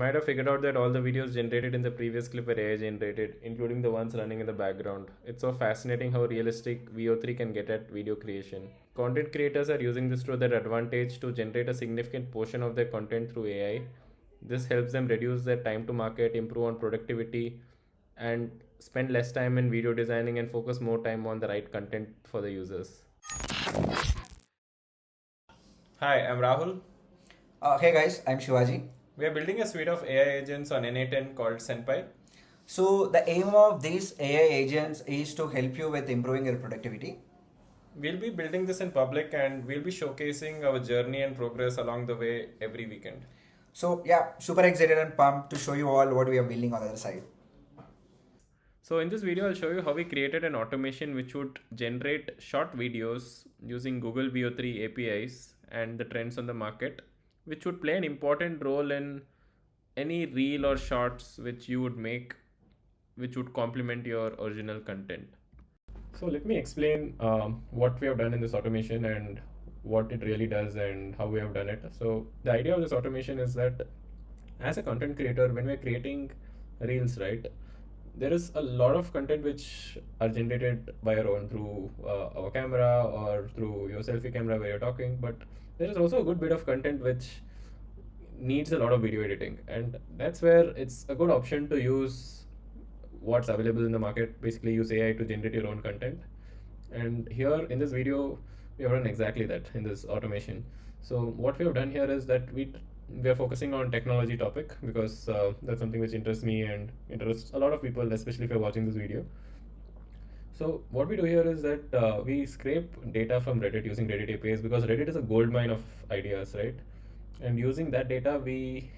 might have figured out that all the videos generated in the previous clip were AI generated, including the ones running in the background. It's so fascinating how realistic Veo3 can get at video creation. Content creators are using this to their advantage to generate a significant portion of their content through AI. This helps them reduce their time to market, improve on productivity, and spend less time in video designing and focus more time on the right content for the users. Hi, I'm Rahul. Hey guys, I'm Shivaji. We are building a suite of AI agents on N8N called Senpai. So the aim of these AI agents is to help you with improving your productivity. We'll be building this in public and we'll be showcasing our journey and progress along the way every weekend. So yeah, super excited and pumped to show you all what we are building on the other side. So in this video, I'll show you how we created an automation which would generate short videos using Google Veo3 APIs and the trends on the market, which would play an important role in any reel or shorts which you would make, which would complement your original content. So let me explain what we have done in this automation and what it really does and how we have done it. So the idea of this automation is that as a content creator, when we're creating reels, right, there is a lot of content which are generated by our own through our camera or through your selfie camera where you're talking, but there is also a good bit of content which needs a lot of video editing, and that's where it's a good option to use what's available in the market. Basically use AI to generate your own content, and here in this video we have done exactly that in this automation. So what we have done here is that we are focusing on technology topic because that's something which interests me and interests a lot of people, especially if you're watching this video. So what we do here is that we scrape data from Reddit using Reddit APIs, because Reddit is a gold mine of ideas, right? And using that data, we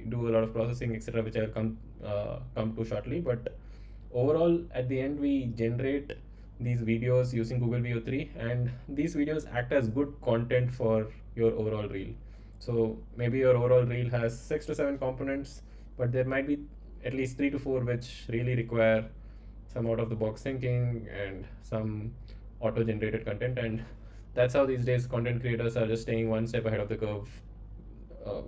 do a lot of processing, etc., which I'll come to shortly. But overall, at the end, we generate these videos using Google Veo3, and these videos act as good content for your overall reel. So maybe your overall reel has 6 to 7 components, but there might be at least 3 to 4 which really require some out of the box thinking and some auto generated content. And that's how these days content creators are just staying one step ahead of the curve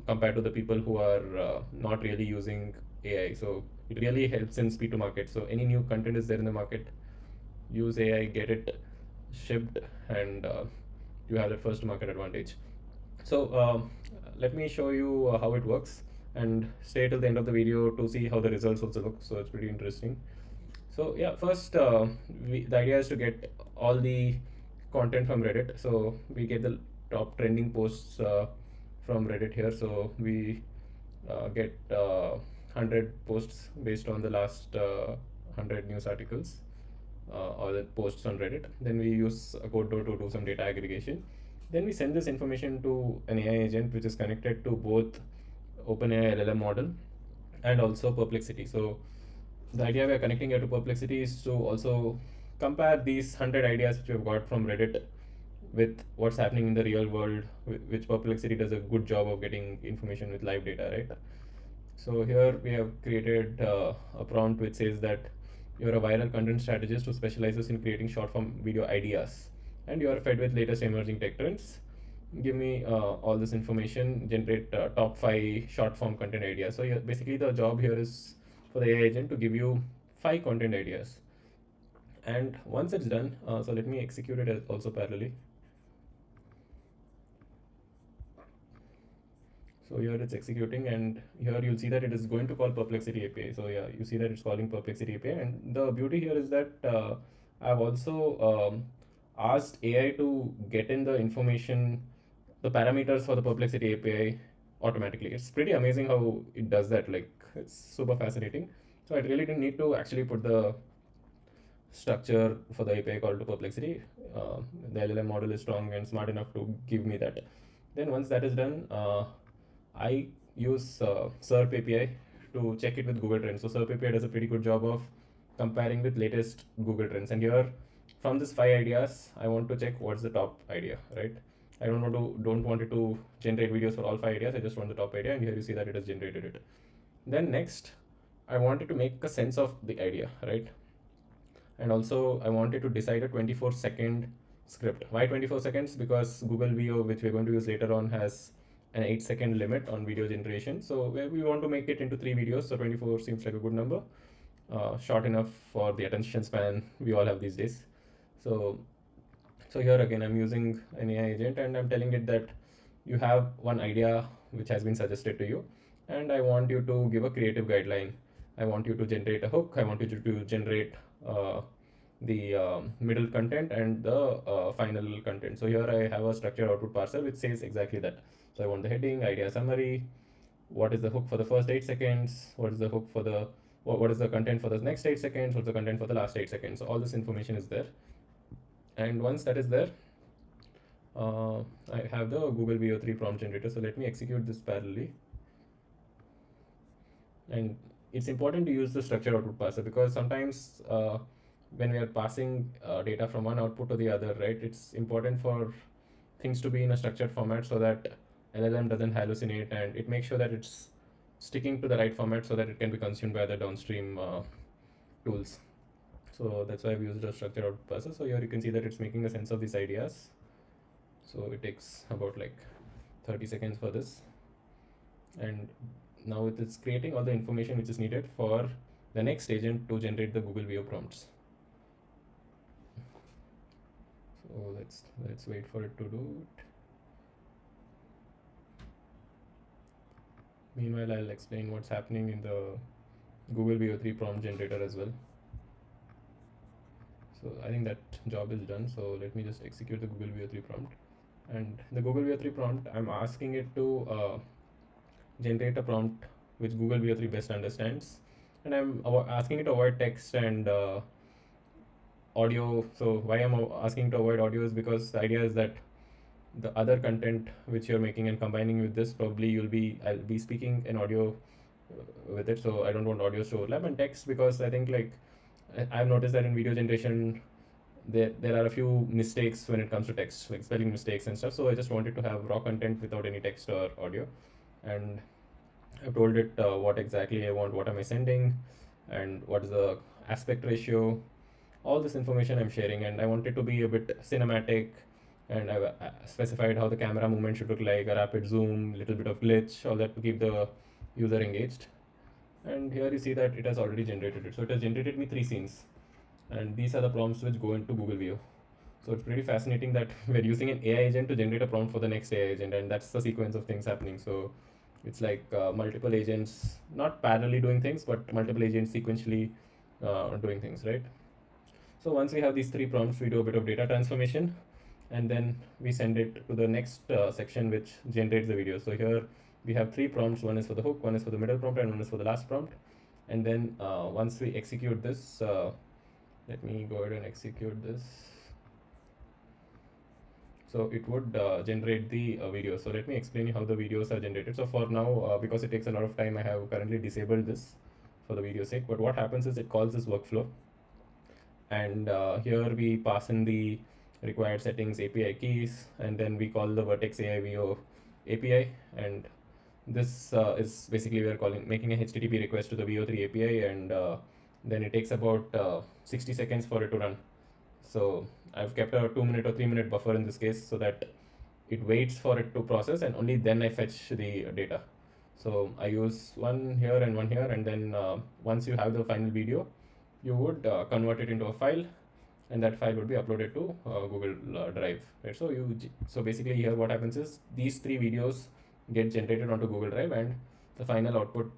compared to the people who are not really using AI. So it really helps in speed to market. So any new content is there in the market, use AI, get it shipped, and you have that first market advantage. So let me show you how it works, and stay till the end of the video to see how the results also look. So it's pretty interesting. So yeah, first the idea is to get all the content from Reddit. So we get the top trending posts from Reddit here. So we get 100 posts based on the last 100 news articles or the posts on Reddit. Then we use a code to do some data aggregation. Then we send this information to an AI agent which is connected to both OpenAI LLM model and also Perplexity. So the idea we are connecting here to Perplexity is to also compare these 100 ideas which we have got from Reddit with what's happening in the real world, which Perplexity does a good job of getting information with live data, right? So here we have created a prompt which says that you're a viral content strategist who specializes in creating short form video ideas, and you are fed with latest emerging tech trends. Give me all this information, generate top 5 short form content ideas. So basically the job here is for the AI agent to give you 5 content ideas. And once it's done, so let me execute it also parallelly. So here it's executing, and here you'll see that it is going to call Perplexity API. So yeah, you see that it's calling Perplexity API. And the beauty here is that I've also asked AI to get in the information, the parameters for the Perplexity API automatically. It's pretty amazing how it does that. Like, it's super fascinating. So I really didn't need to actually put the structure for the API call to Perplexity. The LLM model is strong and smart enough to give me that. Then once that is done, I use SERP API to check it with Google Trends. So SERP API does a pretty good job of comparing with latest Google Trends. And here, from this 5 ideas, I want to check what's the top idea, right? I don't want it to generate videos for all 5 ideas. I just want the top idea, and here you see that it has generated it. Then next, I wanted to make a sense of the idea, right? And also I wanted to decide a 24-second script. Why 24 seconds? Because Google Veo, which we're going to use later on, has an 8-second limit on video generation. So we want to make it into 3 videos. So 24 seems like a good number, short enough for the attention span we all have these days. So here again, I'm using an AI agent and I'm telling it that you have one idea which has been suggested to you, and I want you to give a creative guideline. I want you to generate a hook. I want you to generate the middle content and the final content. So here I have a structured output parser which says exactly that. So I want the heading, idea summary, what is the hook for the first 8 seconds, what is the hook for the what is the content for the next 8 seconds, what's the content for the last 8 seconds. So all this information is there, and once that is there, I have the Google Veo3 prompt generator. So let me execute this parallelly. And it's important to use the structured output parser because sometimes when we are passing data from one output to the other, right, it's important for things to be in a structured format so that LLM doesn't hallucinate, and it makes sure that it's sticking to the right format so that it can be consumed by the downstream tools. So that's why I've used a structured output parser. So here you can see that it's making a sense of these ideas. So it takes about like 30 seconds for this, and now it is creating all the information which is needed for the next agent to generate the Google Veo prompts. So let's wait for it to do it. Meanwhile, I'll explain what's happening in the Google Veo3 prompt generator as well. So I think that job is done. So let me just execute the Google Veo3 prompt. And the Google Veo3 prompt, I'm asking it to generate a prompt which Google Veo3 best understands. And I'm asking it to avoid text and audio. So why I'm asking to avoid audio is because the idea is that the other content which you're making and combining with this, probably I'll be speaking in audio with it. So I don't want audio to overlap, and text because I think like I've noticed that in video generation there are a few mistakes when it comes to text, like spelling mistakes and stuff. So I just wanted to have raw content without any text or audio, and I've told it what exactly I want, what am I sending, and what is the aspect ratio. All this information I'm sharing, and I want it to be a bit cinematic, and I've specified how the camera movement should look like, a rapid zoom, little bit of glitch, all that to keep the user engaged. And here you see that it has already generated it. So it has generated me 3 scenes, and these are the prompts which go into Google Veo. So it's pretty fascinating that we're using an AI agent to generate a prompt for the next AI agent, and that's the sequence of things happening. So it's like multiple agents, not parallelly doing things, but multiple agents sequentially doing things, right? So once we have these 3 prompts, we do a bit of data transformation, and then we send it to the next section which generates the video. So here we have 3 prompts. One is for the hook, one is for the middle prompt, and one is for the last prompt. And then once we execute this, let me go ahead and execute this. So it would generate the video. So let me explain you how the videos are generated. So for now, because it takes a lot of time, I have currently disabled this for the video sake. But what happens is it calls this workflow, and here we pass in the required settings, API keys, and then we call the Vertex AI Veo API. And this is basically we are making a HTTP request to the Veo3 API, and then it takes about 60 seconds for it to run. So I've kept a 2-minute or 3-minute buffer in this case so that it waits for it to process, and only then I fetch the data. So I use one here and one here, and then once you have the final video, you would convert it into a file, and that file would be uploaded to Google Drive, right? So basically here what happens is these 3 videos get generated onto Google Drive, and the final output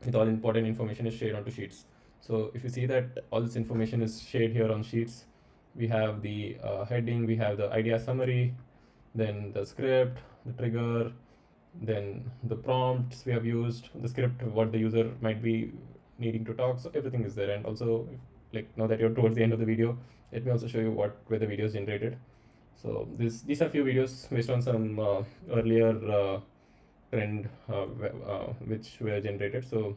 with all important information is shared onto Sheets. So if you see that all this information is shared here on Sheets, we have the heading, we have the idea summary, then the script, the trigger, then the prompts we have used, the script, what the user might be needing to talk. So everything is there. And also, like now that you're towards the end of the video, let me also show you where the video is generated. So these are few videos based on some earlier trend which were generated. So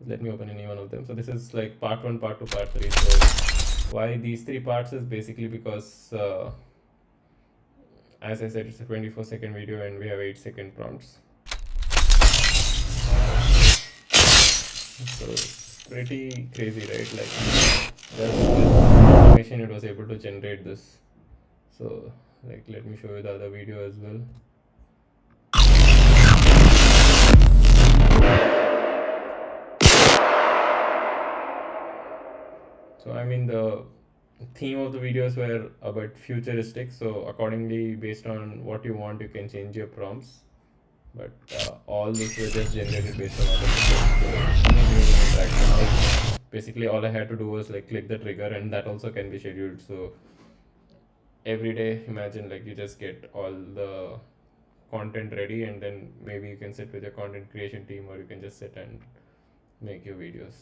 let me open any one of them. So this is like part 1, part 2, part 3. So why these 3 parts is basically because as I said, it's a 24-second video and we have 8-second prompts. So it's pretty crazy, right? Like the information it was able to generate this. So like let me show you the other video as well. So I mean the theme of the videos were a bit futuristic. So accordingly, based on what you want, you can change your prompts. But all this was just generated based on automation. So no human interaction. Basically, all I had to do was like click the trigger, and that also can be scheduled. So every day, imagine like you just get all the content ready, and then maybe you can sit with your content creation team, or you can just sit and make your videos.